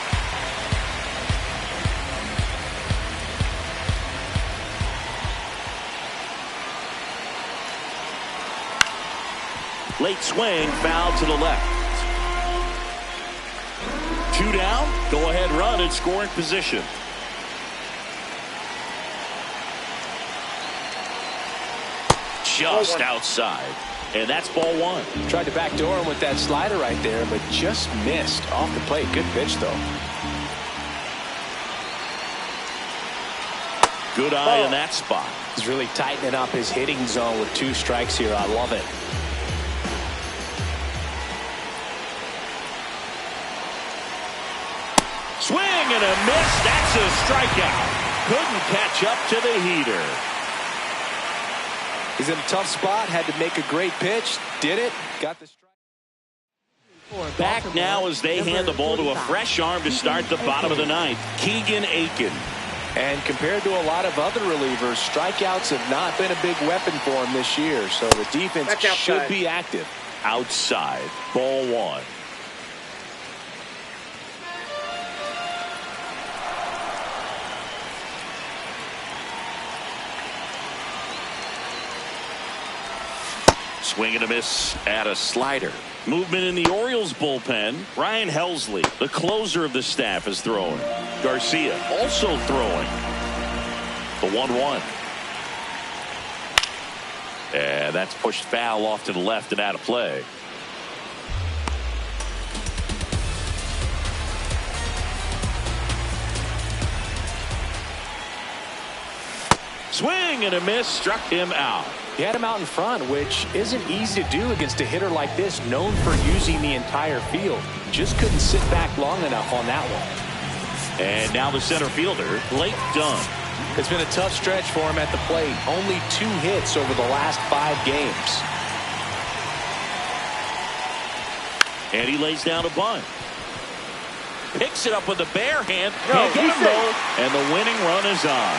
Late swing, foul to the left. 2 down, go ahead run in scoring position. Just outside. And that's ball one. Tried to backdoor him with that slider right there, but just missed off the plate. Good pitch, though. Good eye in that spot. He's really tightening up his hitting zone with 2 strikes here. I love it. Swing and a miss. That's a strikeout. Couldn't catch up to the heater. He's in a tough spot. Had to make a great pitch. Did it. Got the strike. Back now as they hand the ball to a fresh arm to start the bottom of the ninth. Keegan Aiken. And compared to a lot of other relievers, strikeouts have not been a big weapon for him this year. So the defense should be active. Outside. Ball one. Swing and a miss at a slider. Movement in the Orioles bullpen. Ryan Helsley, the closer of the staff, is throwing. Garcia also throwing. The 1-1. And that's pushed foul off to the left and out of play. Swing and a miss, struck him out. He had him out in front, which isn't easy to do against a hitter like this, known for using the entire field. Just couldn't sit back long enough on that one. And now the center fielder, Blake Dunn. It's been a tough stretch for him at the plate. Only 2 hits over the last 5 games. And he lays down a bunt. Picks it up with a bare hand. Can't get him though. And the winning run is on.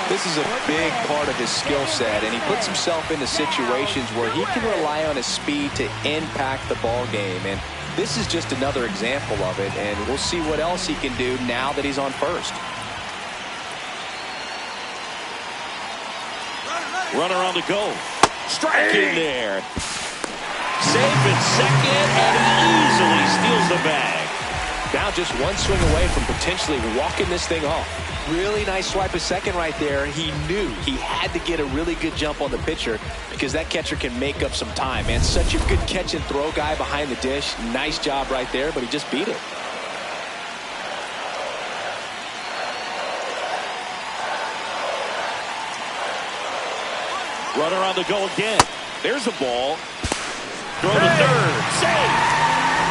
This is a big part of his skill set, and he puts himself into situations where he can rely on his speed to impact the ball game. And this is just another example of it, and we'll see what else he can do now that he's on first. Runner on the go. Strike in there. Safe at second, and he easily steals the bag. Now just one swing away from potentially walking this thing off. Really nice swipe of second right there. He knew he had to get a really good jump on the pitcher because that catcher can make up some time. Man, such a good catch and throw guy behind the dish. Nice job right there, but he just beat it. Runner on the go again. There's a ball. Throw to third. Safe.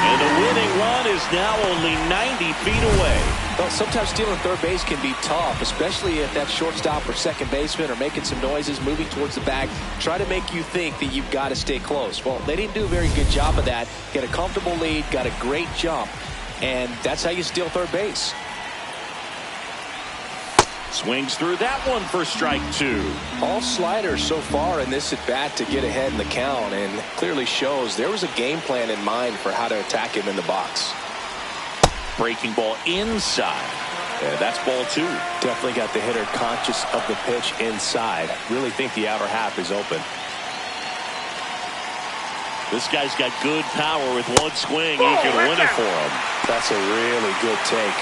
And the winning run is now only 90 feet away. Well, sometimes stealing third base can be tough, especially if that shortstop or second baseman are making some noises, moving towards the bag, try to make you think that you've got to stay close. Well, they didn't do a very good job of that. Get a comfortable lead, got a great jump, and that's how you steal third base. Swings through that one for strike 2. All sliders so far in this at-bat to get ahead in the count, and clearly shows there was a game plan in mind for how to attack him in the box. Breaking ball inside. And that's ball 2. Definitely got the hitter conscious of the pitch inside. Really think the outer half is open. This guy's got good power with one swing. He can win it for him. That's a really good take.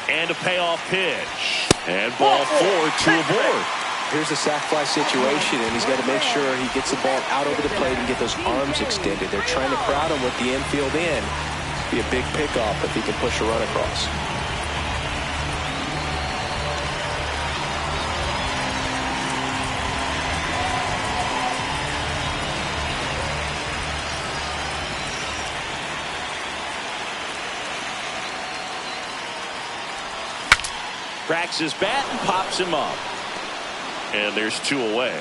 And a payoff pitch. And ball 4, 2 aboard. Here's a sac fly situation, and he's got to make sure he gets the ball out over the plate and get those arms extended. They're trying to crowd him with the infield in. Be a big pickoff if he can push a run across. Cracks his bat and pops him up. And there's 2 away.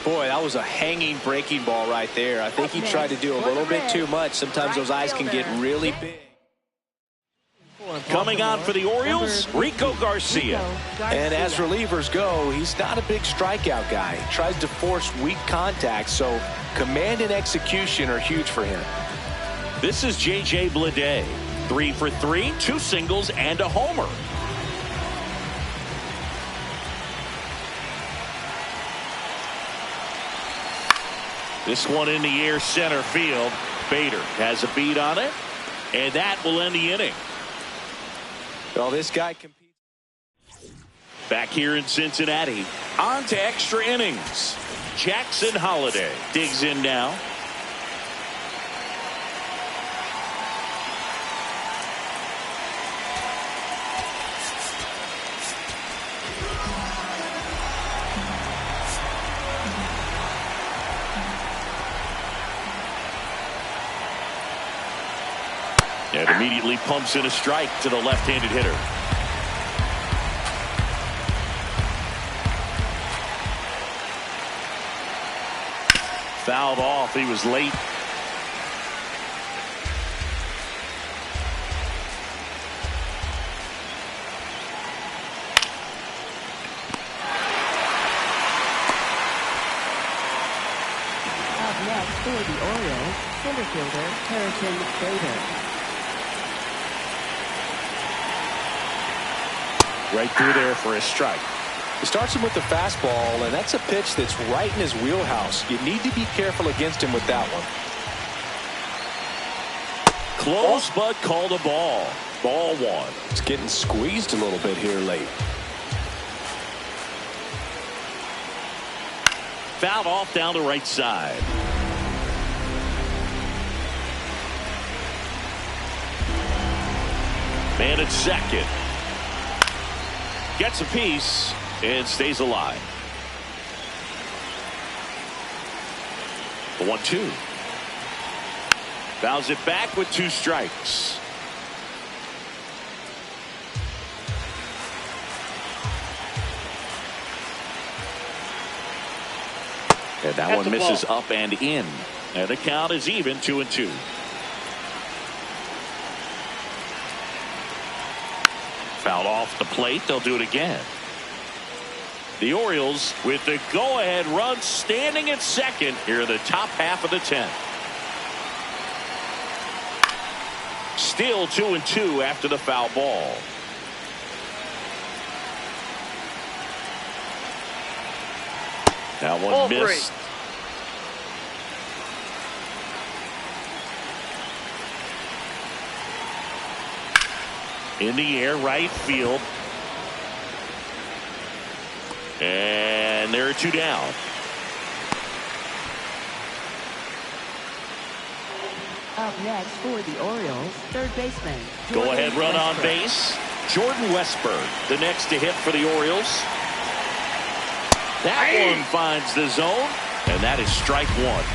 Boy, that was a hanging breaking ball right there. I think he tried to do a little bit too much. Sometimes those eyes can get really big. Coming on for the Orioles, Rico Garcia. And as relievers go, he's not a big strikeout guy. He tries to force weak contact, so command and execution are huge for him. This is J.J. Bleday. 3 for 3, 2 singles, and a homer. This one in the air center field. Bader has a beat on it, and that will end the inning. Well, this guy competes. Back here in Cincinnati, on to extra innings. Jackson Holliday digs in now. And immediately pumps in a strike to the left-handed hitter. Fouled off. He was late. Up next for the Orioles, center fielder Harrison Bader. Right through there for a strike. He starts him with the fastball, and that's a pitch that's right in his wheelhouse. You need to be careful against him with that one. Close, but called a ball. Ball 1. It's getting squeezed a little bit here late. Fouled off down the right side. Man at second. Gets a piece and stays alive. The 1-2. Fouls it back with 2 strikes. And that one misses up and in. And the count is even 2-2. Fouled off the plate. They'll do it again. The Orioles with the go-ahead run standing at second here in the top half of the 10th. Still 2-2 after the foul ball. That one missed. In the air, right field. And there are 2 down. Up next for the Orioles, third baseman. Go ahead run on base. Jordan Westburg, the next to hit for the Orioles. That one finds the zone, and that is strike 1.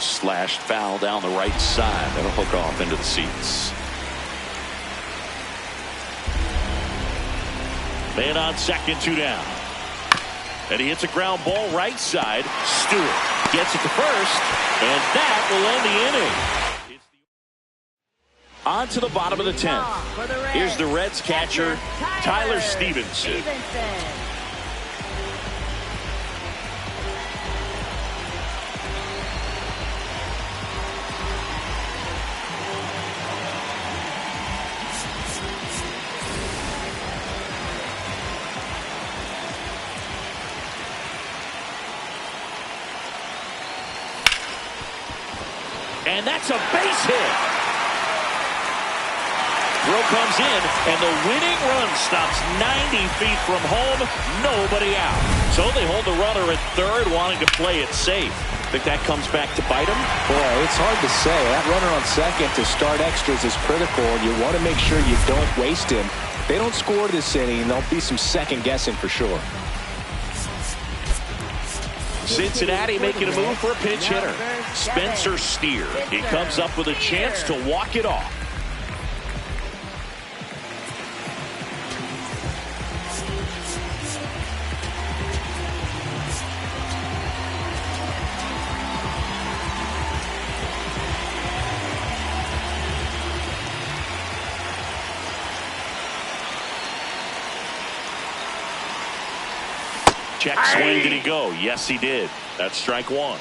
Slashed foul down the right side. That'll hook off into the seats. Man on second, 2 down. And he hits a ground ball right side. Stewart gets it to first, and that will end the inning. On to the bottom of the 10th. Here's the Reds catcher, Tyler Stevenson. And that's a base hit. Throw comes in, and the winning run stops 90 feet from home. Nobody out. So they hold the runner at third, wanting to play it safe. Think that comes back to bite them? Boy, it's hard to say. That runner on second to start extras is critical, and you want to make sure you don't waste him. If they don't score this inning, there'll be some second guessing for sure. Cincinnati making a move for a pinch hitter. Spencer Steer. He comes up with a chance to walk it off. Check swing. Did he go? Yes, he did. That's strike one.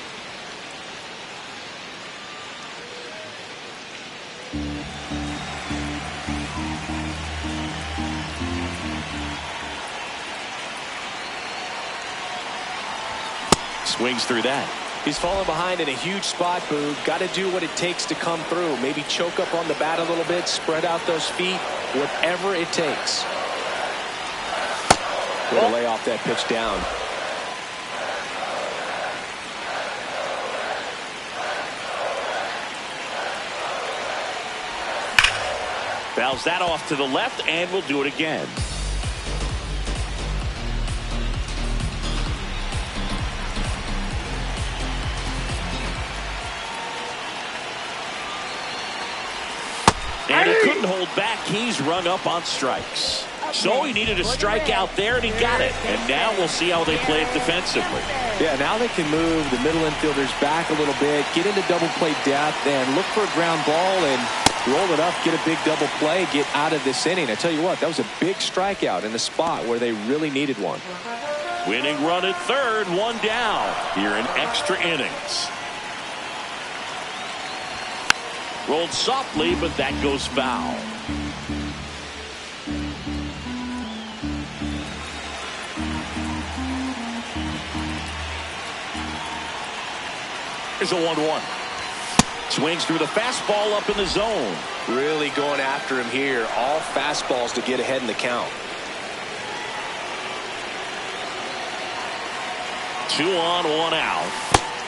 Swings through that. He's falling behind in a huge spot, Boog. Got to do what it takes to come through. Maybe choke up on the bat a little bit, spread out those feet, whatever it takes. Gonna lay off that pitch down. Fouls that off to the left, and we'll do it again. And he couldn't hold back. He's rung up on strikes. So he needed a strike out there, and he got it. And now we'll see how they play it defensively. Yeah, now they can move the middle infielders back a little bit, get into double play depth, and look for a ground ball and roll it up, get a big double play, get out of this inning. I tell you what, that was a big strikeout in a spot where they really needed one. Winning run at third, one down here in extra innings. Rolled softly, but that goes foul. Here's a 1-1. Swings through the fastball up in the zone. Really going after him here. All fastballs to get ahead in the count. 2 on, 1 out.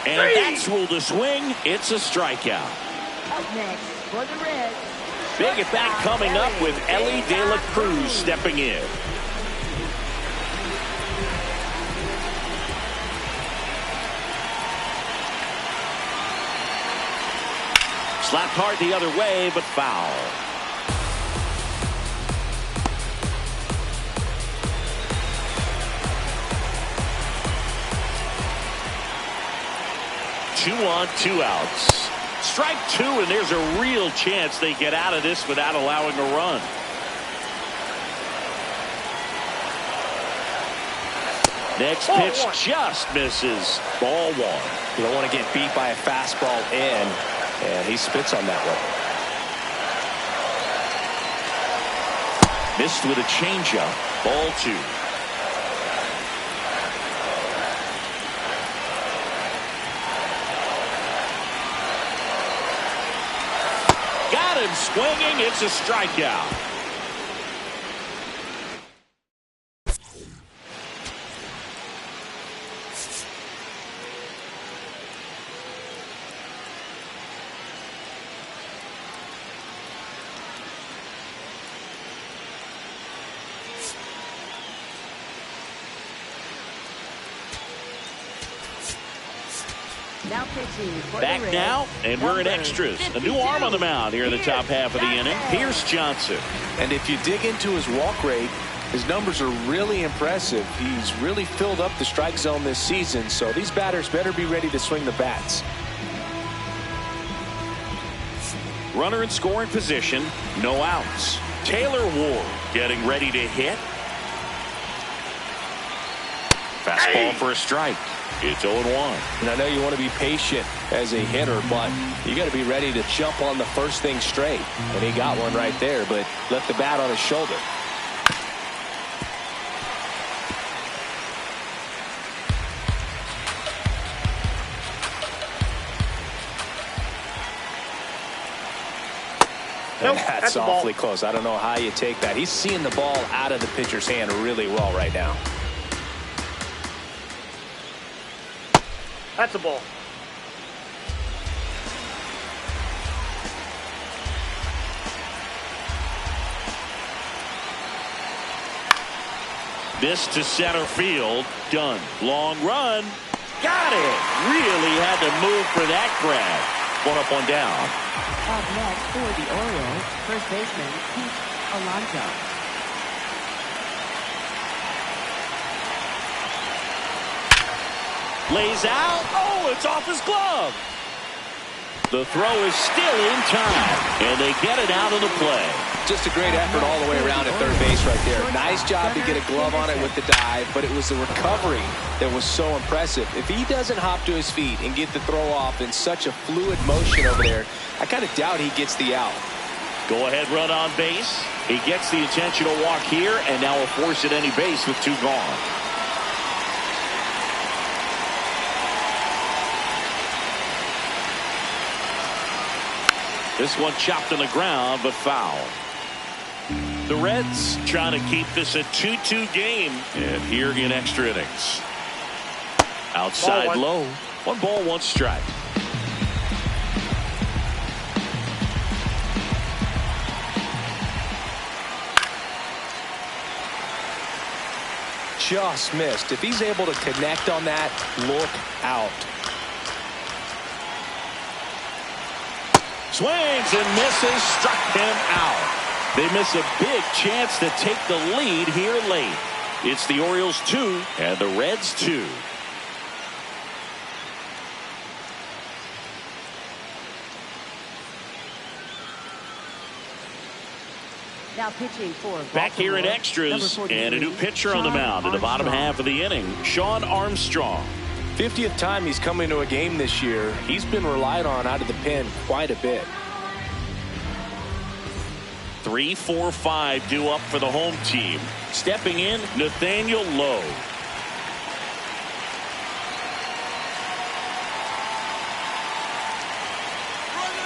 And that's ruled a swing. It's a strikeout. Up next for the Reds. Big at bat coming up with Elly De La Cruz stepping in. Slapped hard the other way, but foul. Two on, 2 outs. Strike 2, and there's a real chance they get out of this without allowing a run. Next pitch just misses. Ball 1. You don't want to get beat by a fastball in, and he spits on that one. Missed with a changeup. Ball 2. Got him swinging. It's a strikeout. Now pitching for Back the Reds, now, and we're in extras. A new arm on the mound here in the top half of the inning. Pierce Johnson. And if you dig into his walk rate, his numbers are really impressive. He's really filled up the strike zone this season, so these batters better be ready to swing the bats. Runner in scoring position, no outs. Taylor Ward getting ready to hit. Fastball for a strike. It's 0-1. And I know you want to be patient as a hitter, but you got to be ready to jump on the first thing straight. And he got one right there, but left the bat on his shoulder. Nope, That's that's a ball. awfully close. I don't know how you take that. He's seeing the ball out of the pitcher's hand really well right now. That's a ball. This to center field. Done. Long run. Got it. Really had to move for that grab. One up, one down. Up next for the Orioles, first baseman Pete Alonso. Lays out. Oh, it's off his glove. The throw is still in time, and they get it out of the play. Just a great effort all the way around at third base right there. Nice job to get a glove on it with the dive, but it was the recovery that was so impressive. If he doesn't hop to his feet and get the throw off in such a fluid motion over there, I kind of doubt he gets the out. Go ahead run on base. He gets the intentional walk here, and now will force at any base with two gone. This one chopped on the ground, but foul. The Reds trying to keep this a 2-2 game, and here in extra innings. Outside low. 1 ball, 1 strike. Just missed. If he's able to connect on that, look out. Swings and misses, struck him out. They miss a big chance to take the lead here late. It's the Orioles 2 and the Reds 2. Now pitching for Back here in Baltimore, extras, number and a new 43, pitcher on the Sean mound in the bottom Armstrong. half of the inning, Sean Armstrong. 50th time he's come into a game this year. He's been relied on out of the pen quite a bit. 3, 4, 5 due up for the home team. Stepping in, Nathaniel Lowe.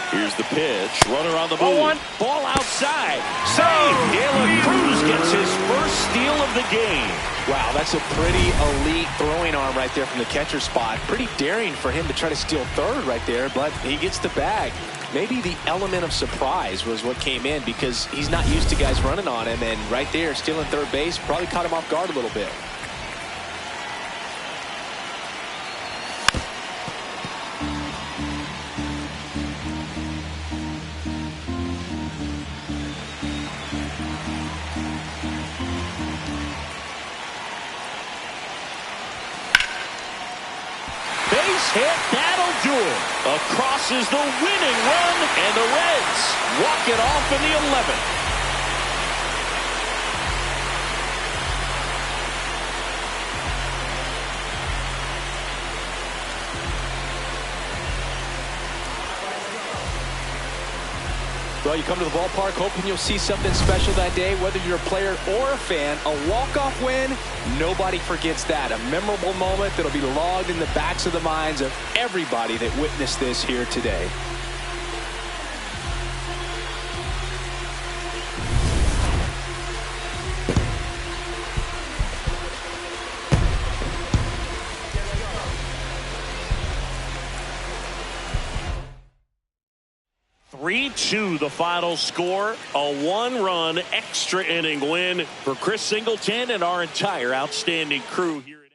Here's the pitch. Runner on the move. Ball outside. Save. De Cruz gets his first steal of the game. Wow, that's a pretty elite throwing arm right there from the catcher spot. Pretty daring for him to try to steal third right there, but he gets the bag. Maybe the element of surprise was what came in because he's not used to guys running on him, and right there, stealing third base probably caught him off guard a little bit. Hit, that'll do it. Across is the winning run, and the Reds walk it off in the 11th. Well, you come to the ballpark hoping you'll see something special that day, whether you're a player or a fan. A walk-off win, nobody forgets that. A memorable moment that'll be logged in the backs of the minds of everybody that witnessed this here today. The final score, a 1-run extra inning win for Chris Singleton and our entire outstanding crew here at